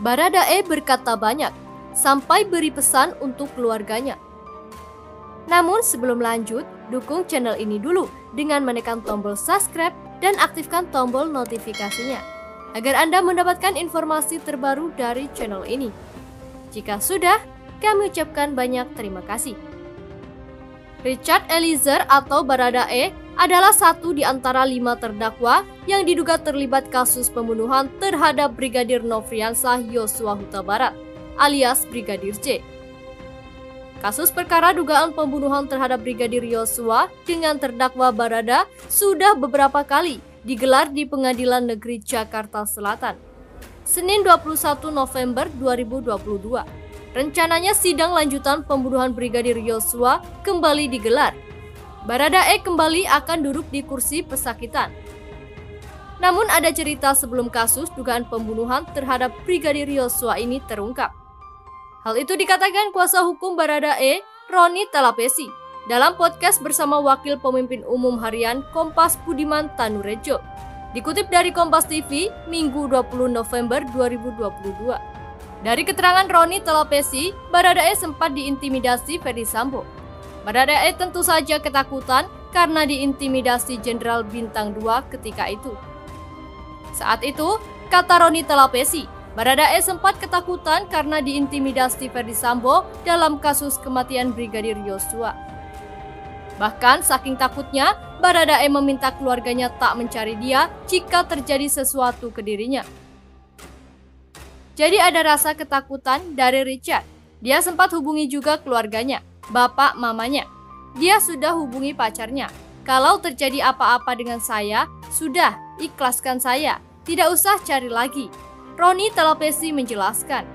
Baradae berkata banyak, sampai beri pesan untuk keluarganya. Namun sebelum lanjut, dukung channel ini dulu dengan menekan tombol subscribe dan aktifkan tombol notifikasinya, agar Anda mendapatkan informasi terbaru dari channel ini. Jika sudah, kami ucapkan banyak terima kasih. Richard Eliezer atau Baradae adalah satu di antara 5 terdakwa yang diduga terlibat kasus pembunuhan terhadap Brigadir Nofriansah Yosua Huta Barat alias Brigadir J. Kasus perkara dugaan pembunuhan terhadap Brigadir Yosua dengan terdakwa Barada sudah beberapa kali digelar di Pengadilan Negeri Jakarta Selatan. Senin 21 November 2022. Rencananya sidang lanjutan pembunuhan Brigadir Yosua kembali digelar. Baradae kembali akan duduk di kursi pesakitan. Namun ada cerita sebelum kasus dugaan pembunuhan terhadap Brigadir Yosua ini terungkap. Hal itu dikatakan kuasa hukum Baradae, Roni Talapesi, dalam podcast bersama Wakil Pemimpin Umum Harian Kompas Budiman Tanurejo. Dikutip dari Kompas TV, Minggu 20 November 2022. Dari keterangan Roni Talapesi, Baradae sempat diintimidasi Ferdy Sambo. Baradae tentu saja ketakutan karena diintimidasi Jenderal Bintang 2 ketika itu. Saat itu, kata Roni Talapesi, Baradae sempat ketakutan karena diintimidasi Ferdy Sambo dalam kasus kematian Brigadir Yosua. Bahkan saking takutnya, Baradae meminta keluarganya tak mencari dia jika terjadi sesuatu ke dirinya. Jadi ada rasa ketakutan dari Richard. Dia sempat hubungi juga keluarganya, bapak mamanya. Dia sudah hubungi pacarnya. Kalau terjadi apa-apa dengan saya, sudah ikhlaskan saya. Tidak usah cari lagi. Roni Talapesi menjelaskan.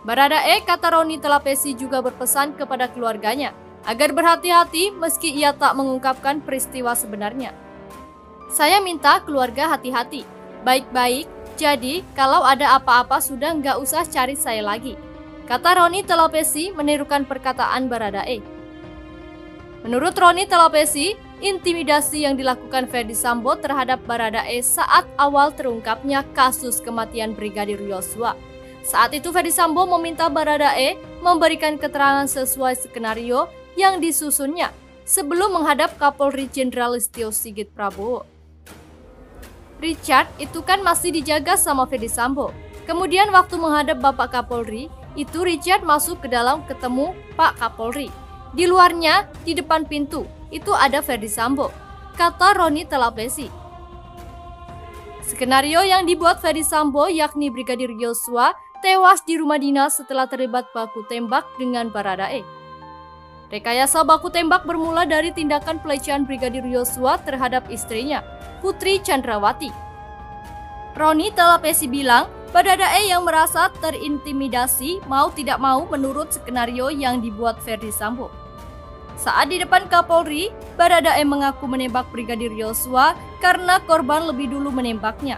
Baradae, kata Roni Talapesi, juga berpesan kepada keluarganya agar berhati-hati meski ia tak mengungkapkan peristiwa sebenarnya. Saya minta keluarga hati-hati, baik-baik. Jadi, kalau ada apa-apa sudah nggak usah cari saya lagi, kata Roni Talapesi menirukan perkataan Baradae. Menurut Roni Talapesi, intimidasi yang dilakukan Ferdy Sambo terhadap Baradae saat awal terungkapnya kasus kematian Brigadir Yosua. Saat itu Ferdy Sambo meminta Baradae memberikan keterangan sesuai skenario yang disusunnya sebelum menghadap Kapolri Jenderal Listio Sigit Prabowo. Richard itu kan masih dijaga sama Ferdy Sambo. Kemudian waktu menghadap Bapak Kapolri, itu Richard masuk ke dalam ketemu Pak Kapolri. Di luarnya, di depan pintu, itu ada Ferdy Sambo, kata Roni Talapesi. Skenario yang dibuat Ferdy Sambo yakni Brigadir Yosua tewas di rumah dinas setelah terlibat baku tembak dengan Baradae. Rekayasa baku tembak bermula dari tindakan pelecehan Brigadir Yosua terhadap istrinya, Putri Chandrawati. Roni Talapesi bilang, Baradae yang merasa terintimidasi mau tidak mau menurut skenario yang dibuat Ferdy Sambo. Saat di depan Kapolri, Baradae mengaku menembak Brigadir Yosua karena korban lebih dulu menembaknya.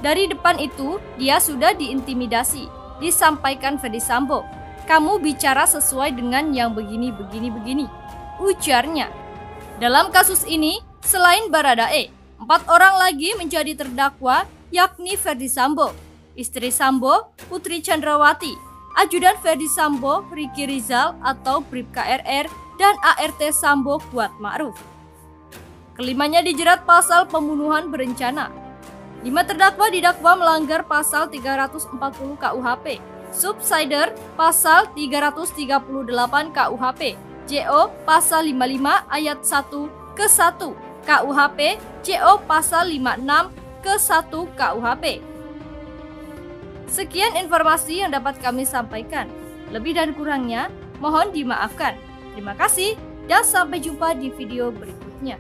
Dari depan itu, dia sudah diintimidasi, disampaikan Ferdy Sambo. Kamu bicara sesuai dengan yang begini, ujarnya. Dalam kasus ini, selain Baradae, 4 orang lagi menjadi terdakwa, yakni Ferdy Sambo, istri Sambo, Putri Chandrawati, ajudan Ferdy Sambo, Ricky Rizal atau Bribka RR, dan ART Sambo Kuat Ma'ruf. Kelimanya dijerat pasal pembunuhan berencana. 5 terdakwa didakwa melanggar pasal 340 KUHP, Subsider pasal 338 KUHP, JO pasal 55 ayat 1 ke 1 KUHP, JO pasal 56 ke 1 KUHP. Sekian informasi yang dapat kami sampaikan. Lebih dan kurangnya mohon dimaafkan. Terima kasih dan sampai jumpa di video berikutnya.